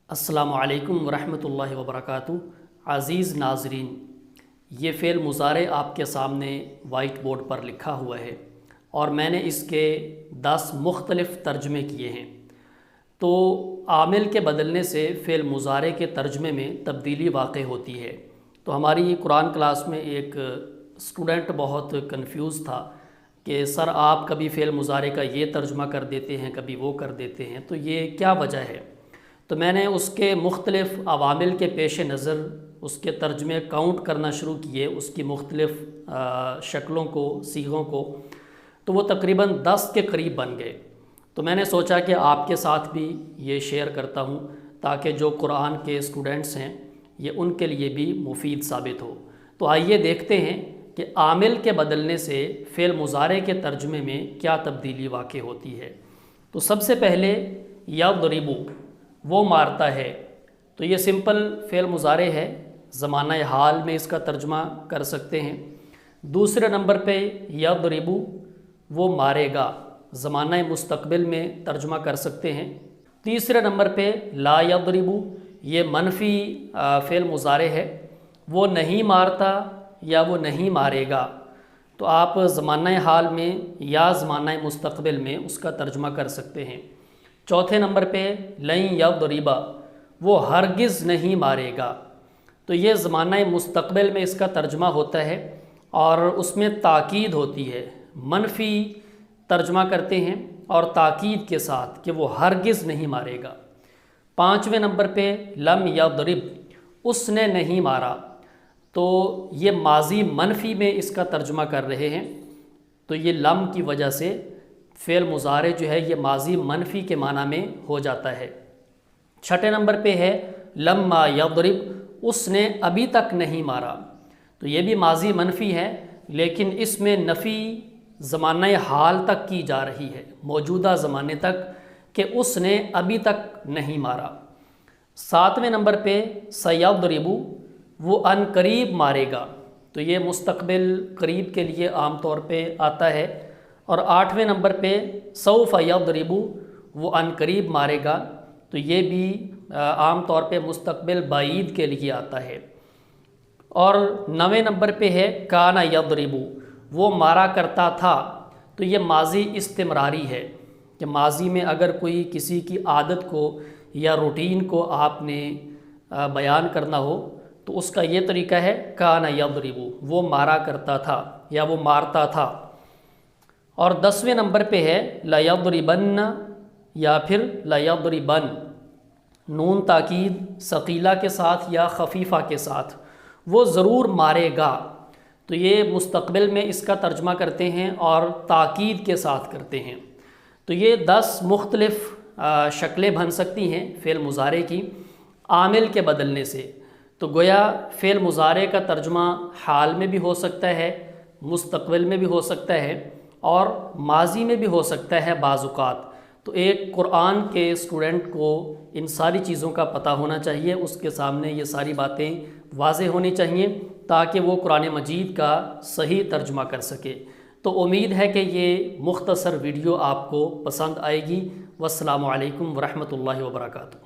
السلام علیکم ورحمۃ اللہ وبرکاتہ۔ عزیز ناظرین، یہ فعل مضارع آپ کے سامنے وائٹ بورڈ پر لکھا ہوا ہے اور میں نے اس کے 10 مختلف ترجمے کیے ہیں۔ تو عامل کے بدلنے سے فعل مضارع کے ترجمے میں تبدیلی واقع ہوتی ہے۔ تو ہماری قرآن کلاس میں ایک اسٹوڈنٹ بہت کنفیوز تھا کہ سر آپ کبھی فعل مضارع کا یہ ترجمہ کر دیتے ہیں، کبھی وہ کر دیتے ہیں، تو یہ کیا وجہ ہے؟ تو میں نے اس کے مختلف عوامل کے پیش نظر اس کے ترجمے کاؤنٹ کرنا شروع کیے، اس کی مختلف شکلوں کو، صیغوں کو، تو وہ تقریباً 10 کے قریب بن گئے۔ تو میں نے سوچا کہ آپ کے ساتھ بھی یہ شیئر کرتا ہوں تاکہ جو قرآن کے اسٹوڈنٹس ہیں یہ ان کے لیے بھی مفید ثابت ہو۔ تو آئیے دیکھتے ہیں کہ عامل کے بدلنے سے فعل مضارع کے ترجمے میں کیا تبدیلی واقع ہوتی ہے۔ تو سب سے پہلے یضرب، وہ مارتا ہے، تو یہ سمپل فعل مضارع ہے، زمانہ حال میں اس کا ترجمہ کر سکتے ہیں۔ دوسرے نمبر پہ یضرب، وہ مارے گا، زمانہ مستقبل میں ترجمہ کر سکتے ہیں۔ تیسرے نمبر پہ لا یضرب، یہ منفی فعل مضارع ہے، وہ نہیں مارتا یا وہ نہیں مارے گا، تو آپ زمانہ حال میں یا زمانہ مستقبل میں اس کا ترجمہ کر سکتے ہیں۔ چوتھے نمبر پہ لن یضرب، وہ ہرگز نہیں مارے گا، تو یہ زمانہ مستقبل میں اس کا ترجمہ ہوتا ہے اور اس میں تاکید ہوتی ہے، منفی ترجمہ کرتے ہیں اور تاکید کے ساتھ کہ وہ ہرگز نہیں مارے گا۔ پانچویں نمبر پہ لم یضرب، اس نے نہیں مارا، تو یہ ماضی منفی میں اس کا ترجمہ کر رہے ہیں، تو یہ لم کی وجہ سے فعل مضارع جو ہے یہ ماضی منفی کے معنی میں ہو جاتا ہے۔ چھٹے نمبر پہ ہے لما یضرب، اس نے ابھی تک نہیں مارا، تو یہ بھی ماضی منفی ہے لیکن اس میں نفی زمانہ حال تک کی جا رہی ہے، موجودہ زمانے تک، کہ اس نے ابھی تک نہیں مارا۔ ساتویں نمبر پہ سیضرب، وہ ان قریب مارے گا، تو یہ مستقبل قریب کے لیے عام طور پہ آتا ہے۔ اور آٹھویں نمبر پہ سوف یضرب، وہ ان قریب مارے گا، تو یہ بھی عام طور پہ مستقبل بعید کے لیے آتا ہے۔ اور نویں نمبر پہ ہے کان یضرب، وہ مارا کرتا تھا، تو یہ ماضی استمراری ہے کہ ماضی میں اگر کوئی کسی کی عادت کو یا روٹین کو آپ نے بیان کرنا ہو تو اس کا یہ طریقہ ہے کان یضرب، وہ مارا کرتا تھا یا وہ مارتا تھا۔ اور 10ویں نمبر پہ ہے لیضربن یا پھر لیضربن، نون تاکید ثقیلہ کے ساتھ یا خفیفہ کے ساتھ، وہ ضرور مارے گا، تو یہ مستقبل میں اس کا ترجمہ کرتے ہیں اور تاکید کے ساتھ کرتے ہیں۔ تو یہ 10 مختلف شکلیں بن سکتی ہیں فعل مضارع کی عامل کے بدلنے سے۔ تو گویا فعل مضارع کا ترجمہ حال میں بھی ہو سکتا ہے، مستقبل میں بھی ہو سکتا ہے اور ماضی میں بھی ہو سکتا ہے بعض اوقات۔ تو ایک قرآن کے اسٹوڈنٹ کو ان ساری چیزوں کا پتہ ہونا چاہیے، اس کے سامنے یہ ساری باتیں واضح ہونی چاہیے تاکہ وہ قرآن مجید کا صحیح ترجمہ کر سکے۔ تو امید ہے کہ یہ مختصر ویڈیو آپ کو پسند آئے گی۔ والسلام علیکم ورحمۃ اللہ وبرکاتہ۔